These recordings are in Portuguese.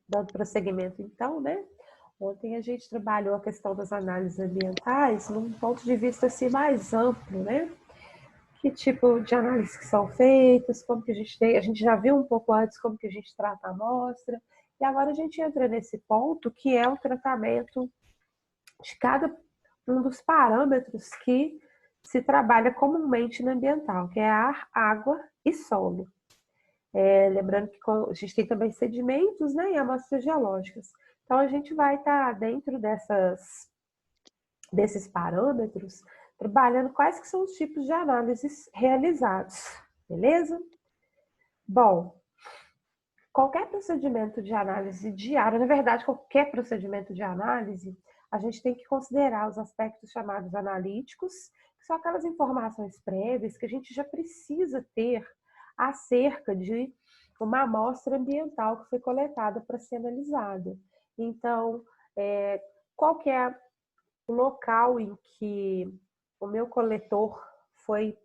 Dando prosseguimento, então, né? Ontem a gente trabalhou a questão das análises ambientais num ponto de vista assim, mais amplo, né? Que tipo de análises que são feitas, como que a gente tem, a gente já viu um pouco antes como que a gente trata a amostra, e agora a gente entra nesse ponto que é o tratamento de cada um dos parâmetros que se trabalha comumente no ambiental, que é ar, água e solo. Lembrando que a gente tem também sedimentos, né, e amostras geológicas. Então, a gente vai estar dentro desses parâmetros, trabalhando quais que são os tipos de análises realizados, beleza? Bom, qualquer procedimento de análise diária, na verdade, qualquer procedimento de análise, a gente tem que considerar os aspectos chamados analíticos, que são aquelas informações prévias que a gente já precisa ter acerca de uma amostra ambiental que foi coletada para ser analisada. Então, qual que é o local em que o meu coletor foi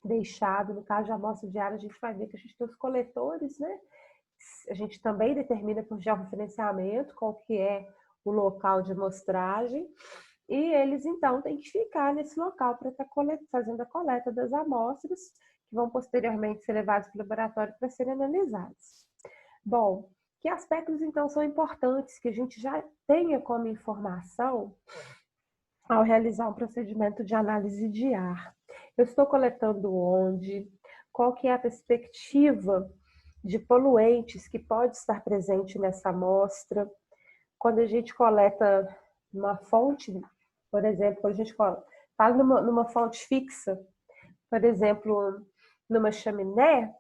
deixado? No caso de amostra diária, a gente vai ver que a gente tem os coletores, né? A gente também determina por georreferenciamento qual que é o local de amostragem, e eles então têm que ficar nesse local para estar fazendo a coleta das amostras, que vão posteriormente ser levadas para o laboratório para serem analisadas. Bom, que aspectos então são importantes que a gente já tenha como informação ao realizar um procedimento de análise de ar? Eu estou coletando onde? Qual que é a perspectiva de poluentes que pode estar presente nessa amostra? Quando a gente coleta uma fonte, por exemplo, quando a gente fala numa fonte fixa, por exemplo, numa chaminé,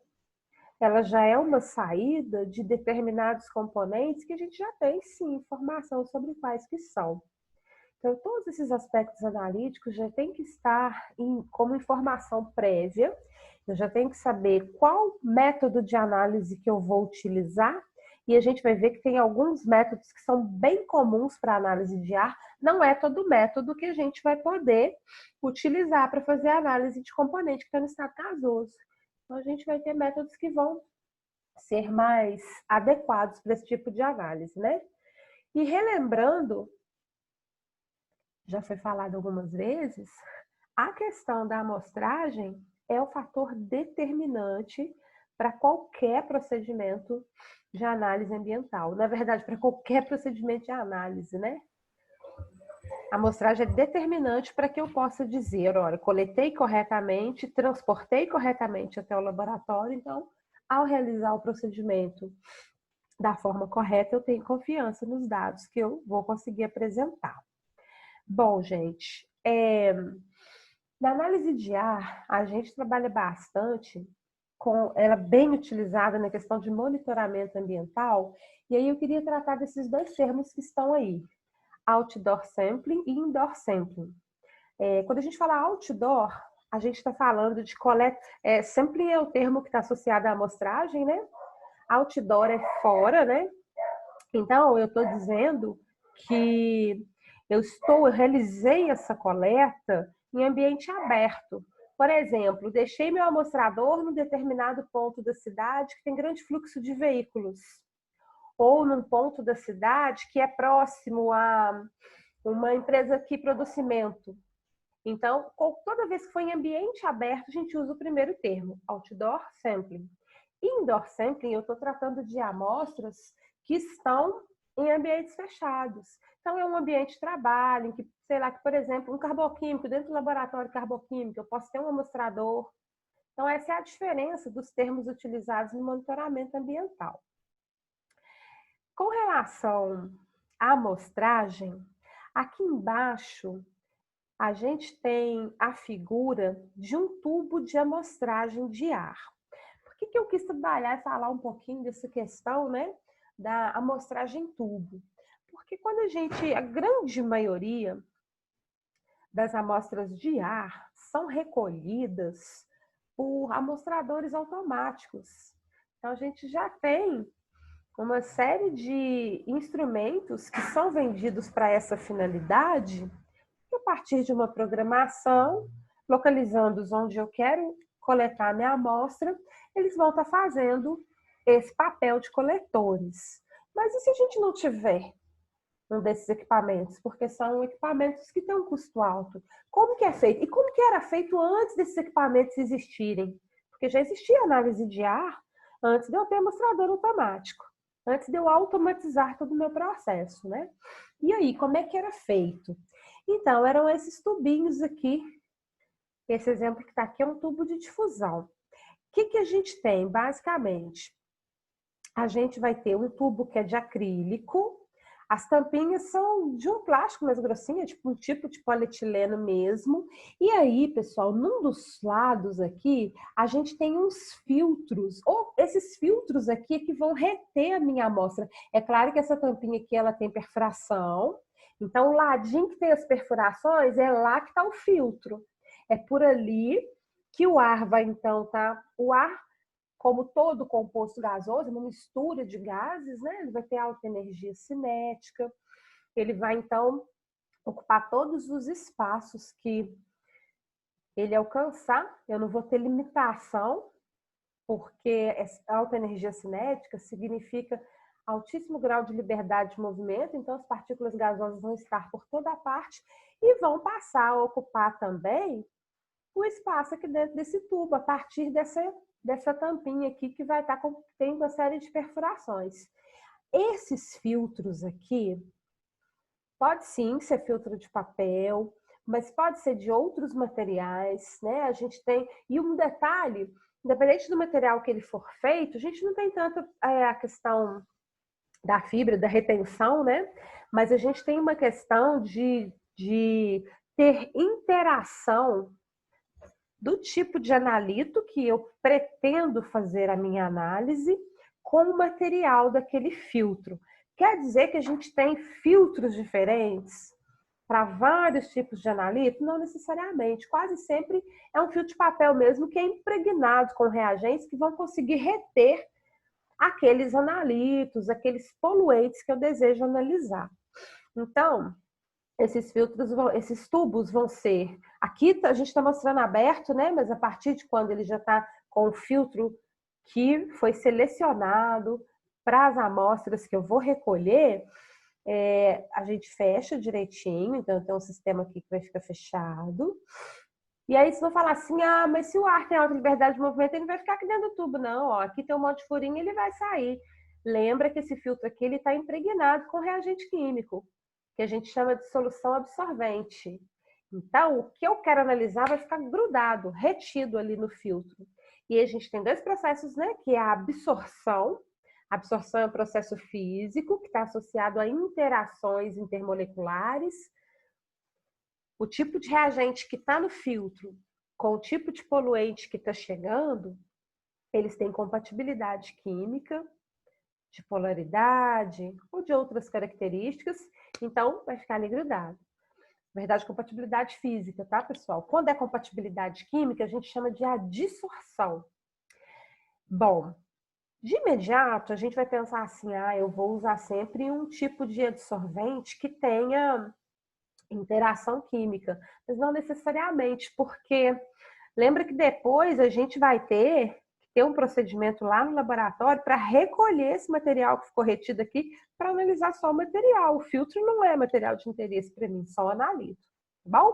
ela já é uma saída de determinados componentes que a gente já tem, sim, informação sobre quais que são. Então, todos esses aspectos analíticos já tem que estar como informação prévia. Eu já tenho que saber qual método de análise que eu vou utilizar, e a gente vai ver que tem alguns métodos que são bem comuns para análise de ar. Não é todo método que a gente vai poder utilizar para fazer a análise de componente que está no estado gasoso. Então, a gente vai ter métodos que vão ser mais adequados para esse tipo de análise, né? E relembrando, já foi falado algumas vezes, a questão da amostragem é o fator determinante para qualquer procedimento de análise ambiental. Na verdade, para qualquer procedimento de análise, né? A amostragem é determinante para que eu possa dizer, olha, coletei corretamente, transportei corretamente até o laboratório, então, ao realizar o procedimento da forma correta, eu tenho confiança nos dados que eu vou conseguir apresentar. Bom, gente, na análise de ar, a gente trabalha bastante com ela bem utilizada na questão de monitoramento ambiental, e aí eu queria tratar desses dois termos que estão aí, outdoor sampling e indoor sampling. Quando a gente fala outdoor, a gente está falando de coleta, sampling é o termo que está associado à amostragem, né? Outdoor é fora, né? Então, eu estou dizendo que eu realizei essa coleta em ambiente aberto. Por exemplo, deixei meu amostrador num determinado ponto da cidade que tem grande fluxo de veículos, ou num ponto da cidade que é próximo a uma empresa que produz cimento. Então, toda vez que for em ambiente aberto, a gente usa o primeiro termo, outdoor sampling. Indoor sampling, eu estou tratando de amostras que estão em ambientes fechados. Então, é um ambiente de trabalho, em que, sei lá, que, por exemplo, um carboquímico, dentro do laboratório carboquímico, eu posso ter um amostrador. Então, essa é a diferença dos termos utilizados no monitoramento ambiental. Com relação à amostragem, aqui embaixo a gente tem a figura de um tubo de amostragem de ar. Por que eu quis trabalhar e falar um pouquinho dessa questão, né, da amostragem tubo? Porque quando a grande maioria das amostras de ar são recolhidas por amostradores automáticos. Então, a gente já tem uma série de instrumentos que são vendidos para essa finalidade, e a partir de uma programação, localizando-os onde eu quero coletar minha amostra, eles vão estar fazendo esse papel de coletores. Mas e se a gente não tiver um desses equipamentos? Porque são equipamentos que têm um custo alto. Como que é feito? E como que era feito antes desses equipamentos existirem? Porque já existia análise de ar antes de eu ter mostrador automático, antes de eu automatizar todo o meu processo, né? E aí, como é que era feito? Então, eram esses tubinhos aqui. Esse exemplo que está aqui é um tubo de difusão. O que a gente tem, basicamente? A gente vai ter um tubo que é de acrílico. As tampinhas são de um plástico mais grossinho, tipo um tipo de polietileno mesmo. E aí, pessoal, num dos lados aqui, a gente tem uns filtros. Ou esses filtros aqui que vão reter a minha amostra. É claro que essa tampinha aqui, ela tem perfuração. Então, o ladinho que tem as perfurações, é lá que está o filtro. É por ali que o ar vai, então, tá? O ar, como todo composto gasoso, uma mistura de gases, né? Ele vai ter alta energia cinética, ele vai, então, ocupar todos os espaços que ele alcançar. Eu não vou ter limitação, porque alta energia cinética significa altíssimo grau de liberdade de movimento, então as partículas gasosas vão estar por toda a parte e vão passar a ocupar também o espaço aqui dentro desse tubo, a partir dessa tampinha aqui que vai estar tem uma série de perfurações. Esses filtros aqui, pode sim ser filtro de papel, mas pode ser de outros materiais, né? A gente tem, e um detalhe, independente do material que ele for feito, a gente não tem tanto a questão da fibra, da retenção, né? Mas a gente tem uma questão de ter interação do tipo de analito que eu pretendo fazer a minha análise com o material daquele filtro. Quer dizer que a gente tem filtros diferentes para vários tipos de analito? Não necessariamente. Quase sempre é um filtro de papel mesmo que é impregnado com reagentes que vão conseguir reter aqueles analitos, aqueles poluentes que eu desejo analisar. Então, esses filtros, esses tubos vão ser... Aqui a gente está mostrando aberto, né? Mas a partir de quando ele já está com o filtro que foi selecionado para as amostras que eu vou recolher, a gente fecha direitinho. Então, tem um sistema aqui que vai ficar fechado. E aí, se não falar assim, ah, mas se o ar tem alta liberdade de movimento, ele vai ficar aqui dentro do tubo. Não, ó, aqui tem um monte de furinho, ele vai sair. Lembra que esse filtro aqui ele está impregnado com reagente químico, que a gente chama de solução absorvente. Então, o que eu quero analisar vai ficar grudado, retido ali no filtro. E a gente tem dois processos, né? Que é a absorção. A absorção é um processo físico que está associado a interações intermoleculares. O tipo de reagente que está no filtro com o tipo de poluente que está chegando, eles têm compatibilidade química, de polaridade ou de outras características, então vai ficar ali grudado. Na verdade, compatibilidade física, tá, pessoal? Quando é compatibilidade química, a gente chama de adsorção. Bom, de imediato, a gente vai pensar assim, eu vou usar sempre um tipo de adsorvente que tenha interação química, mas não necessariamente, porque lembra que depois a gente vai ter um procedimento lá no laboratório para recolher esse material que ficou retido aqui para analisar só o material. O filtro não é material de interesse para mim, só analito, tá bom?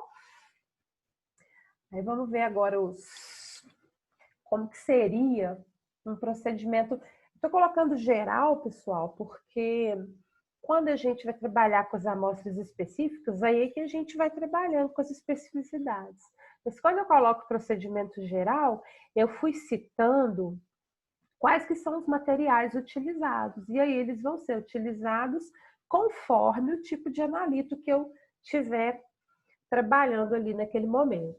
Aí vamos ver agora como que seria um procedimento. Estou colocando geral, pessoal, porque quando a gente vai trabalhar com as amostras específicas, aí é que a gente vai trabalhando com as especificidades. Mas quando eu coloco procedimento geral, eu fui citando quais que são os materiais utilizados. E aí eles vão ser utilizados conforme o tipo de analito que eu estiver trabalhando ali naquele momento.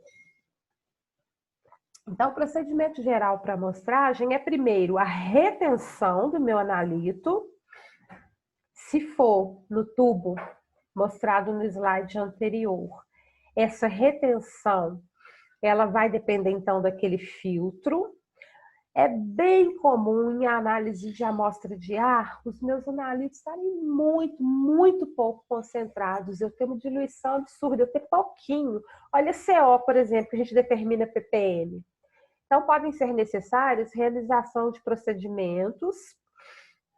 Então, o procedimento geral para amostragem é primeiro a retenção do meu analito. Se for no tubo mostrado no slide anterior, essa retenção, ela vai depender então daquele filtro. É bem comum em análise de amostra de ar, os meus analitos estarem muito pouco concentrados. Eu tenho uma diluição absurda, eu tenho pouquinho. Olha CO, por exemplo, que a gente determina ppm. Então, podem ser necessárias realização de procedimentos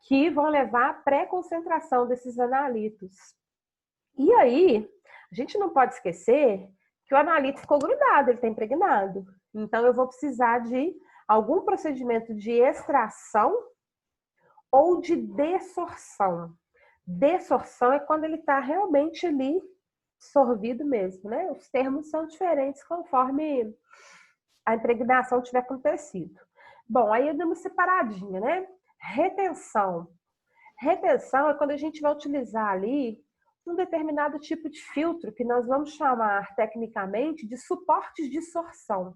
que vão levar à pré-concentração desses analitos. E aí, a gente não pode esquecer que o analito ficou grudado, ele está impregnado. Então, eu vou precisar de algum procedimento de extração ou de dessorção. Dessorção é quando ele está realmente ali sorvido mesmo, né? Os termos são diferentes conforme a impregnação tiver acontecido. Bom, aí eu dei uma separadinha, né? Retenção. Retenção é quando a gente vai utilizar ali um determinado tipo de filtro que nós vamos chamar tecnicamente de suportes de sorção.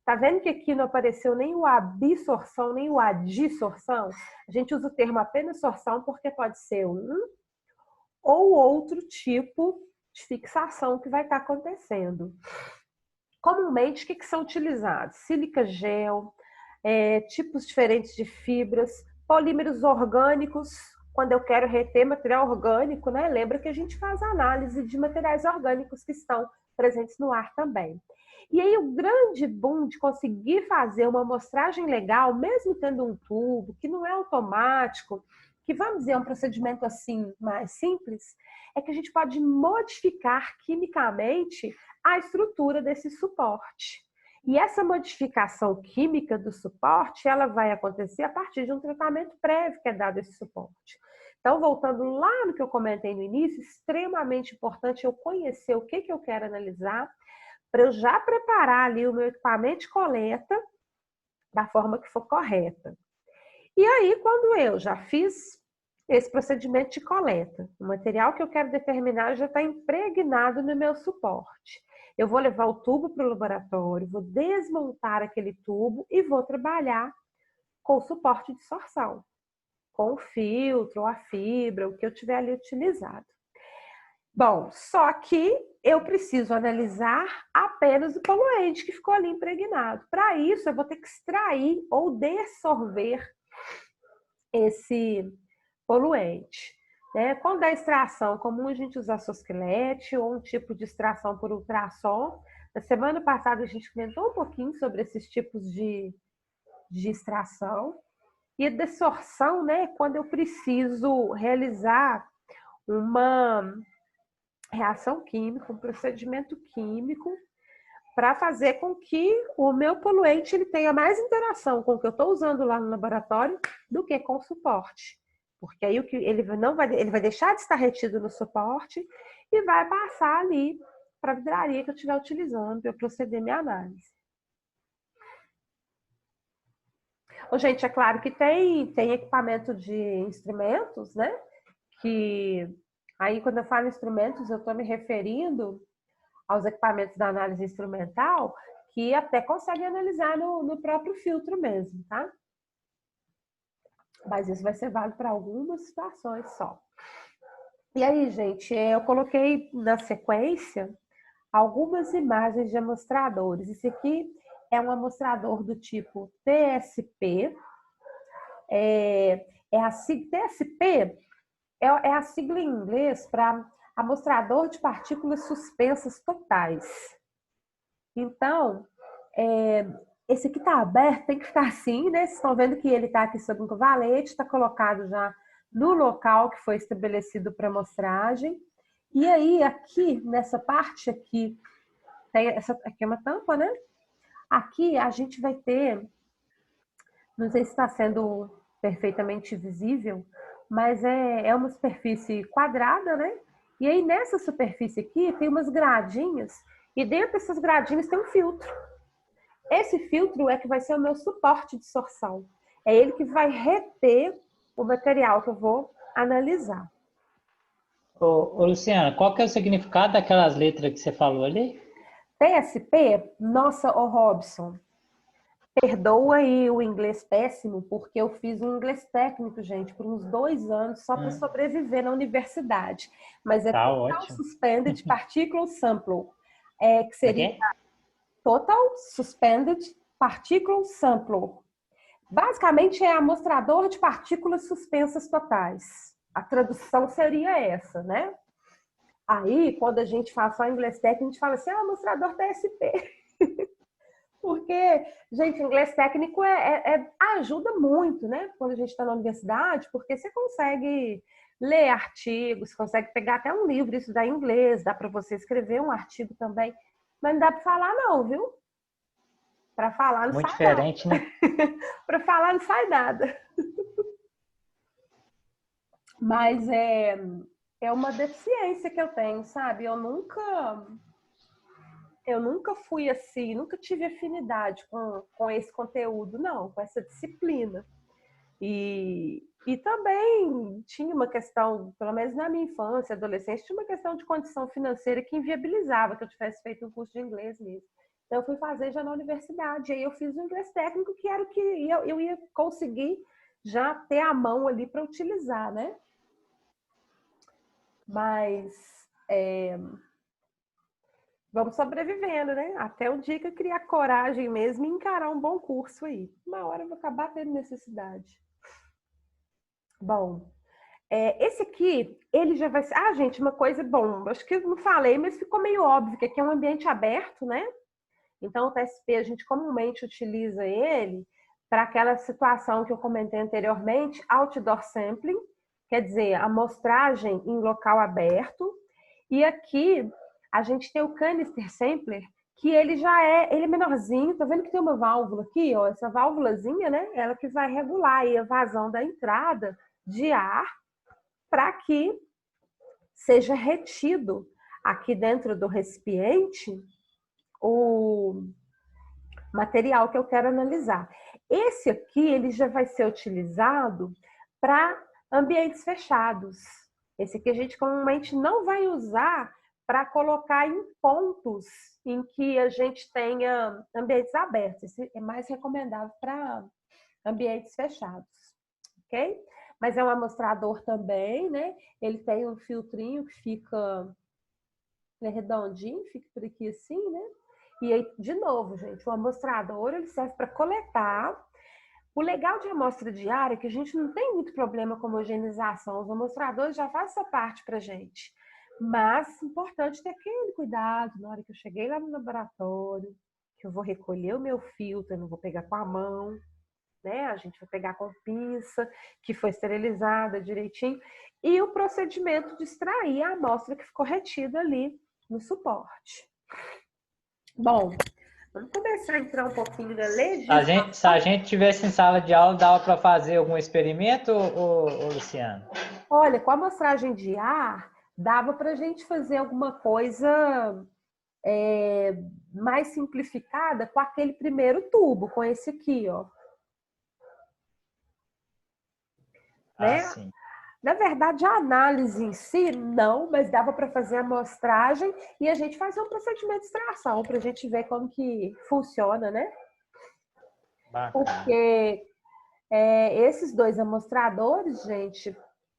Tá vendo que aqui não apareceu nem o absorção, nem o adsorção? A gente usa o termo apenas sorção porque pode ser um ou outro tipo de fixação que vai estar acontecendo. Comumente, o que são utilizados? Sílica gel, tipos diferentes de fibras, polímeros orgânicos, quando eu quero reter material orgânico, né? Lembra que a gente faz análise de materiais orgânicos que estão presentes no ar também. E aí o grande boom de conseguir fazer uma amostragem legal, mesmo tendo um tubo, que não é automático, que vamos dizer é um procedimento assim mais simples, é que a gente pode modificar quimicamente a estrutura desse suporte. E essa modificação química do suporte, ela vai acontecer a partir de um tratamento prévio que é dado a esse suporte. Então, voltando lá no que eu comentei no início, extremamente importante eu conhecer o que eu quero analisar, para eu já preparar ali o meu equipamento de coleta da forma que for correta. E aí, quando eu já fiz esse procedimento de coleta, o material que eu quero determinar já está impregnado no meu suporte. Eu vou levar o tubo para o laboratório, vou desmontar aquele tubo e vou trabalhar com o suporte de sorção, com o filtro, a fibra, o que eu tiver ali utilizado. Bom, só que eu preciso analisar apenas o poluente que ficou ali impregnado. Para isso, eu vou ter que extrair ou dessorver esse poluente. Né? Quando é extração, é comum a gente usar sosquilete ou um tipo de extração por ultrassom. Na semana passada a gente comentou um pouquinho sobre esses tipos de extração. E a dessorção, né? Quando eu preciso realizar uma reação química, um procedimento químico, para fazer com que o meu poluente ele tenha mais interação com o que eu estou usando lá no laboratório do que com o suporte. Porque aí ele vai deixar de estar retido no suporte e vai passar ali para a vidraria que eu estiver utilizando para eu proceder minha análise. Bom, gente, é claro que tem equipamento de instrumentos, né? Que aí quando eu falo instrumentos, eu estou me referindo aos equipamentos da análise instrumental que até conseguem analisar no próprio filtro mesmo, tá? Mas isso vai ser válido para algumas situações só. E aí, gente, eu coloquei na sequência algumas imagens de amostradores. Esse aqui é um amostrador do tipo TSP. TSP é a sigla em inglês para amostrador de partículas suspensas totais. Então, esse aqui está aberto, tem que ficar assim, né? Vocês estão vendo que ele está aqui sob um covalete, está colocado já no local que foi estabelecido para amostragem. E aí, aqui, nessa parte aqui, aqui é uma tampa, né? Aqui a gente vai ter, não sei se está sendo perfeitamente visível, mas é uma superfície quadrada, né? E aí, nessa superfície aqui, tem umas gradinhas, e dentro dessas gradinhas tem um filtro. Esse filtro é que vai ser o meu suporte de sorção. É ele que vai reter o material que eu vou analisar. Ô, Luciana, qual que é o significado daquelas letras que você falou ali? TSP, nossa, ô Robson, perdoa aí o inglês péssimo, porque eu fiz um inglês técnico, gente, por uns 2 anos, só para sobreviver na universidade. Mas é Tá Total ótimo. Suspended Particle Sample, que seria Aqui? Total Suspended Particle Sampler. Basicamente é amostrador de partículas suspensas totais. A tradução seria essa, né? Aí, quando a gente fala só inglês técnico, a gente fala assim, amostrador TSP. Porque, gente, inglês técnico ajuda muito, né? Quando a gente está na universidade, porque você consegue ler artigos, você consegue pegar até um livro e estudar inglês, dá para você escrever um artigo também, mas não dá para falar não, viu? Para falar não Muito sai nada. diferente, né? Para falar não sai nada. Mas é uma deficiência que eu tenho, sabe? Eu nunca fui assim, nunca tive afinidade com esse conteúdo, não, com essa disciplina. E também tinha uma questão, pelo menos na minha infância, adolescência, tinha uma questão de condição financeira que inviabilizava que eu tivesse feito um curso de inglês mesmo. Então, eu fui fazer já na universidade. Aí eu fiz o inglês técnico, que era o que eu ia conseguir já ter a mão ali para utilizar, né? Mas vamos sobrevivendo, né? Até o dia que eu criar coragem mesmo e encarar um bom curso aí. Uma hora eu vou acabar tendo necessidade. Bom, esse aqui, ele já vai ser... Ah, gente, uma coisa, bom, acho que eu não falei, mas ficou meio óbvio que aqui é um ambiente aberto, né? Então, o TSP, a gente comumente utiliza ele para aquela situação que eu comentei anteriormente, outdoor sampling, quer dizer, amostragem em local aberto. E aqui, a gente tem o canister sampler, que ele é menorzinho, tá vendo que tem uma válvula aqui, ó, essa válvulazinha, né? Ela que vai regular aí a vazão da entrada de ar para que seja retido aqui dentro do recipiente o material que eu quero analisar. Esse aqui, ele já vai ser utilizado para ambientes fechados. Esse aqui a gente comumente não vai usar para colocar em pontos em que a gente tenha ambientes abertos. Esse é mais recomendável para ambientes fechados, ok? Mas é um amostrador também, né? Ele tem um filtrinho que fica redondinho, fica por aqui assim, né? E aí, de novo, gente, o amostrador ele serve para coletar. O legal de amostra diária é que a gente não tem muito problema com homogeneização. Os amostradores já fazem essa parte para gente. Mas é importante ter aquele cuidado na hora que eu cheguei lá no laboratório, que eu vou recolher o meu filtro, eu não vou pegar com a mão, né? A gente vai pegar com pinça, que foi esterilizada direitinho, e o procedimento de extrair a amostra que ficou retida ali no suporte. Bom, vamos começar a entrar um pouquinho na legislação. Se a gente tivesse em sala de aula, dava para fazer algum experimento, Luciano? Olha, com a amostragem de ar, dava para a gente fazer alguma coisa mais simplificada com aquele primeiro tubo, com esse aqui, ó. Né? Sim. Na verdade, a análise em si, não, mas dava para fazer a amostragem e a gente fazer um procedimento de extração para a gente ver como que funciona, né? Bacana. Porque esses dois amostradores, gente,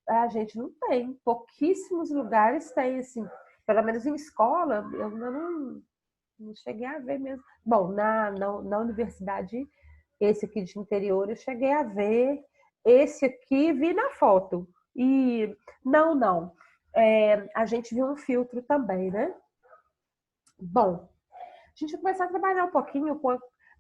a gente não tem. Pouquíssimos lugares tem, assim, pelo menos em escola, eu ainda não cheguei a ver mesmo. Bom, na universidade, esse aqui de interior, eu cheguei a ver. Esse aqui vi na foto. E não. A gente viu um filtro também, né? Bom, a gente vai começar a trabalhar um pouquinho,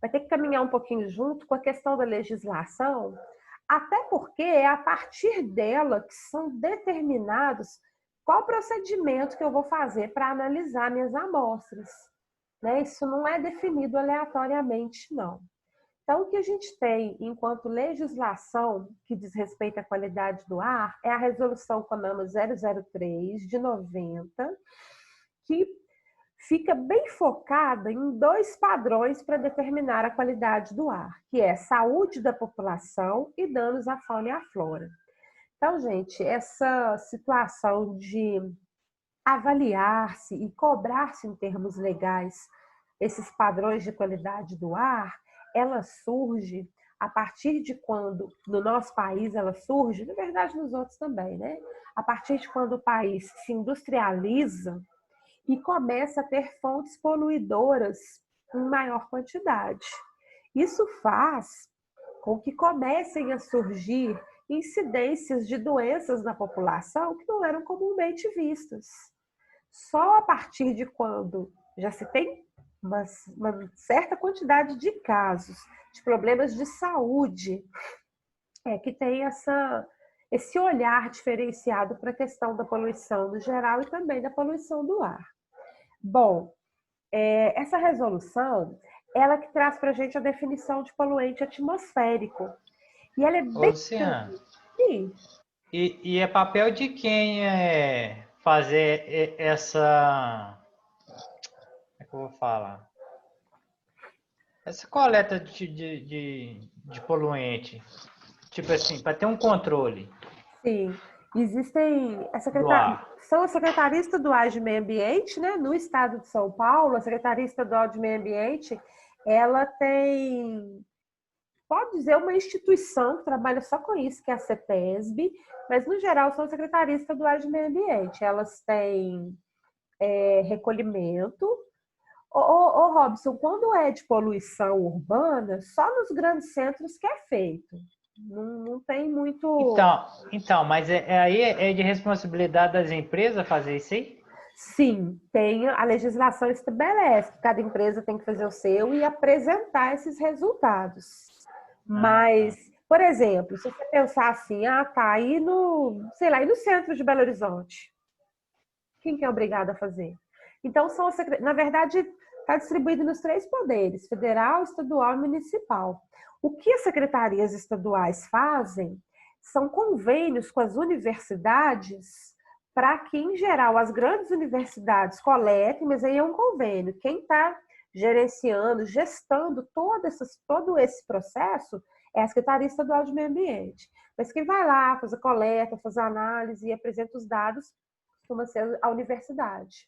vai ter que caminhar um pouquinho junto com a questão da legislação, até porque é a partir dela que são determinados qual procedimento que eu vou fazer para analisar minhas amostras. Né? Isso não é definido aleatoriamente, não. Então, o que a gente tem enquanto legislação que diz respeito à qualidade do ar é a resolução CONAMA 003 de 90, que fica bem focada em dois padrões para determinar a qualidade do ar, que é saúde da população e danos à fauna e à flora. Então, gente, essa situação de avaliar-se e cobrar-se em termos legais esses padrões de qualidade do ar, ela surge a partir de quando, no nosso país ela surge, na verdade nos outros também, né? A partir de quando o país se industrializa e começa a ter fontes poluidoras em maior quantidade. Isso faz com que comecem a surgir incidências de doenças na população que não eram comumente vistas. Só a partir de quando já se tem uma certa quantidade de casos de problemas de saúde que tem esse olhar diferenciado para a questão da poluição no geral e também da poluição do ar. Bom, essa resolução, ela que traz para a gente a definição de poluente atmosférico. E ela é bem... Luciana, Sim. e é papel de quem fazer essa... Como é que eu vou falar? Essa coleta de poluente, tipo assim, para ter um controle Sim, existem do ar. são as secretarias estaduais de meio ambiente, né? No estado de São Paulo, a Secretaria Estadual de Meio Ambiente, ela tem, pode dizer, uma instituição que trabalha só com isso, que é a CETESB, mas no geral são as secretarias estaduais de meio ambiente. Elas têm recolhimento. Ô, Robson, quando é de poluição urbana, só nos grandes centros que é feito. Não tem muito. Então, mas aí é de responsabilidade das empresas fazer isso aí? Sim, tem, a legislação estabelece que cada empresa tem que fazer o seu e apresentar esses resultados. Ah, Mas, tá. por exemplo, se você pensar assim, tá aí no, sei lá, aí no centro de Belo Horizonte, quem que é obrigado a fazer? Então, na verdade, está distribuído nos três poderes, federal, estadual e municipal. O que as secretarias estaduais fazem são convênios com as universidades para que, em geral, as grandes universidades coletem, mas aí é um convênio. Quem está gerenciando, gestando todo esse processo é a Secretaria Estadual de Meio Ambiente. Mas quem vai lá, faz a coleta, faz a análise e apresenta os dados costuma ser a universidade.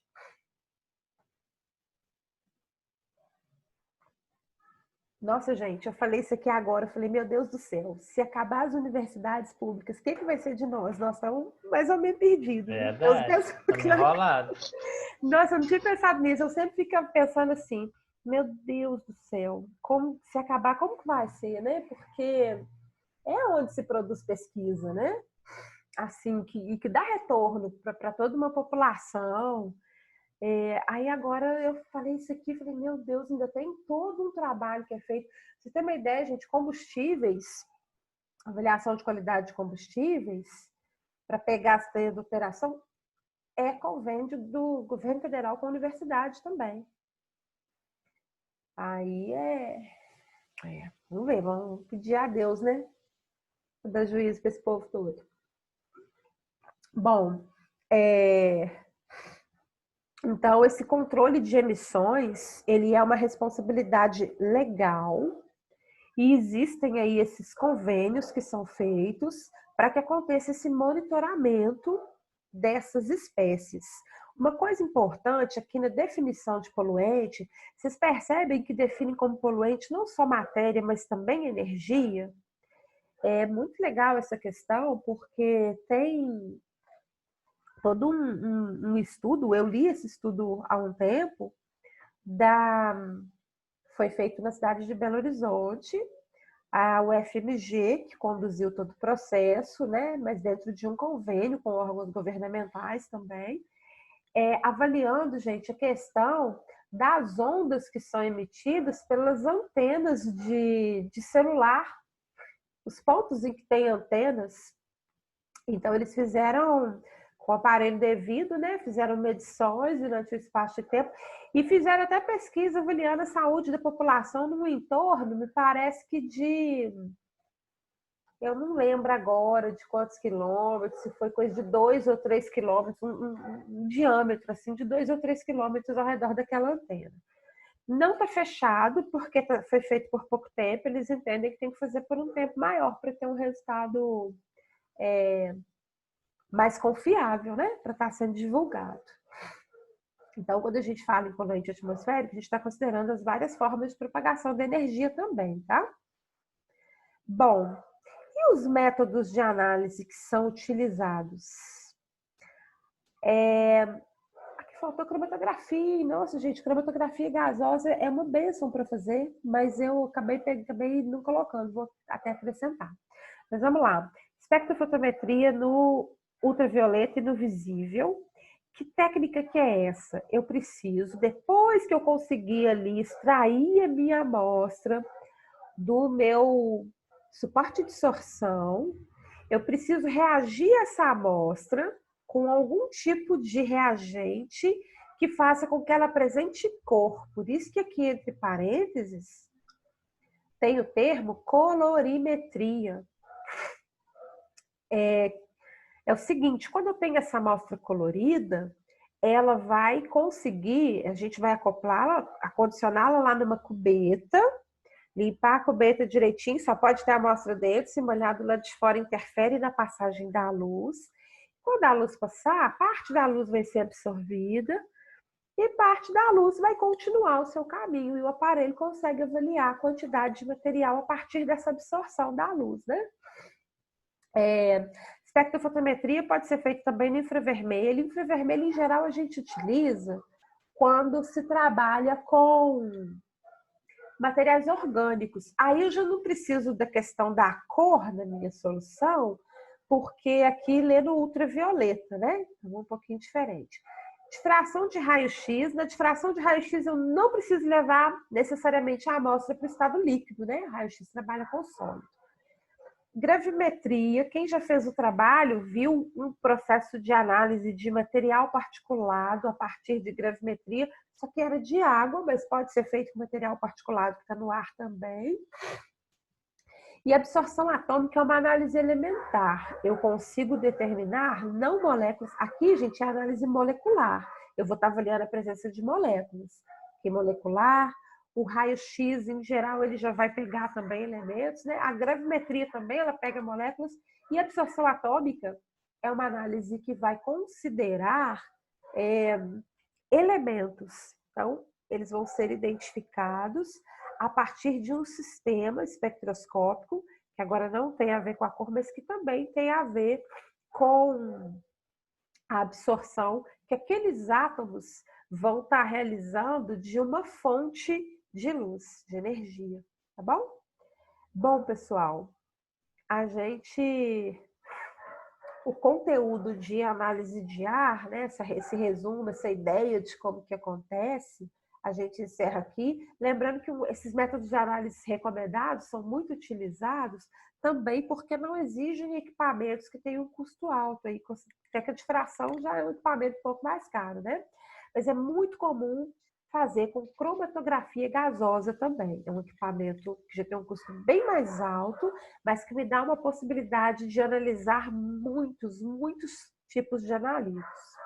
Nossa, gente, eu falei isso aqui agora, eu falei, meu Deus do céu, se acabar as universidades públicas, o que vai ser de nós? Nós estamos mais ou menos perdidos. Verdade. Estamos enrolados. Nossa, eu não tinha pensado nisso, eu sempre fico pensando assim, meu Deus do céu, como se acabar, como que vai ser, né? Porque é onde se produz pesquisa, né? Assim, que dá retorno para toda uma população. Aí agora eu falei isso aqui, falei, meu Deus, ainda tem todo um trabalho que é feito. Você tem uma ideia, gente, combustíveis, avaliação de qualidade de combustíveis, para pegar as teias de operação, é convênio do governo federal com a universidade também. Aí vamos ver, vamos pedir a Deus, né? Dar juízo para esse povo todo. Bom, então, esse controle de emissões, ele é uma responsabilidade legal e existem aí esses convênios que são feitos para que aconteça esse monitoramento dessas espécies. Uma coisa importante aqui na definição de poluente, vocês percebem que definem como poluente não só matéria, mas também energia? É muito legal essa questão, porque tem todo um estudo, eu li esse estudo há um tempo, foi feito na cidade de Belo Horizonte, a UFMG, que conduziu todo o processo, né, mas dentro de um convênio com órgãos governamentais também, avaliando, gente, a questão das ondas que são emitidas pelas antenas de celular, os pontos em que tem antenas. Então, eles fizeram com o aparelho devido, né? Fizeram medições durante o espaço de tempo e fizeram até pesquisa avaliando a saúde da população no entorno, me parece que eu não lembro agora de quantos quilômetros, se foi coisa de 2 ou 3 quilômetros, um diâmetro assim de 2 ou 3 quilômetros ao redor daquela antena. Não está fechado, porque foi feito por pouco tempo, eles entendem que tem que fazer por um tempo maior para ter um resultado mais confiável, né? Para estar sendo divulgado. Então, quando a gente fala em poluente atmosférico, a gente está considerando as várias formas de propagação da energia também, tá? Bom, e os métodos de análise que são utilizados? Aqui faltou cromatografia. Nossa, gente, cromatografia gasosa é uma bênção para fazer, mas eu acabei não colocando, vou até acrescentar. Mas vamos lá. Espectrofotometria no ultravioleta e no visível, Que técnica que é essa? Eu preciso, depois que eu conseguir ali extrair a minha amostra do meu suporte de sorção, eu preciso reagir a essa amostra com algum tipo de reagente que faça com que ela apresente cor. Por isso que aqui entre parênteses tem o termo colorimetria. É o seguinte, quando eu tenho essa amostra colorida, ela vai conseguir, a gente vai acoplá-la, acondicioná-la lá numa cubeta, limpar a cubeta direitinho, só pode ter a amostra dentro, se molhar do lado de fora interfere na passagem da luz. Quando a luz passar, parte da luz vai ser absorvida e parte da luz vai continuar o seu caminho e o aparelho consegue avaliar a quantidade de material a partir dessa absorção da luz, né? Espectrofotometria pode ser feita também no infravermelho. Infravermelho, em geral, a gente utiliza quando se trabalha com materiais orgânicos. Aí eu já não preciso da questão da cor na minha solução, porque aqui lê no ultravioleta, né? Então, um pouquinho diferente. Difração de raio-x. Na difração de raio-x eu não preciso levar necessariamente a amostra para o estado líquido, né? Raio-x trabalha com sólido. Gravimetria, quem já fez o trabalho viu um processo de análise de material particulado a partir de gravimetria, só que era de água, mas pode ser feito com material particulado que está no ar também. E absorção atômica é uma análise elementar. Eu consigo determinar não moléculas. Aqui, gente, é análise molecular. Eu vou estar avaliando a presença de moléculas. Que molecular, o raio-x, em geral, ele já vai pegar também elementos, né? A gravimetria também, ela pega moléculas. E a absorção atômica é uma análise que vai considerar elementos. Então, eles vão ser identificados a partir de um sistema espectroscópico, que agora não tem a ver com a cor, mas que também tem a ver com a absorção que aqueles átomos vão estar realizando de uma fonte de luz, de energia, tá bom? Bom, pessoal, o conteúdo de análise de ar, né, esse resumo, essa ideia de como que acontece, a gente encerra aqui. Lembrando que esses métodos de análise recomendados são muito utilizados também porque não exigem equipamentos que tenham um custo alto. Aí, até que a difração já é um equipamento um pouco mais caro, né? Mas é muito comum fazer com cromatografia gasosa também. É um equipamento que já tem um custo bem mais alto, mas que me dá uma possibilidade de analisar muitos tipos de analíticos.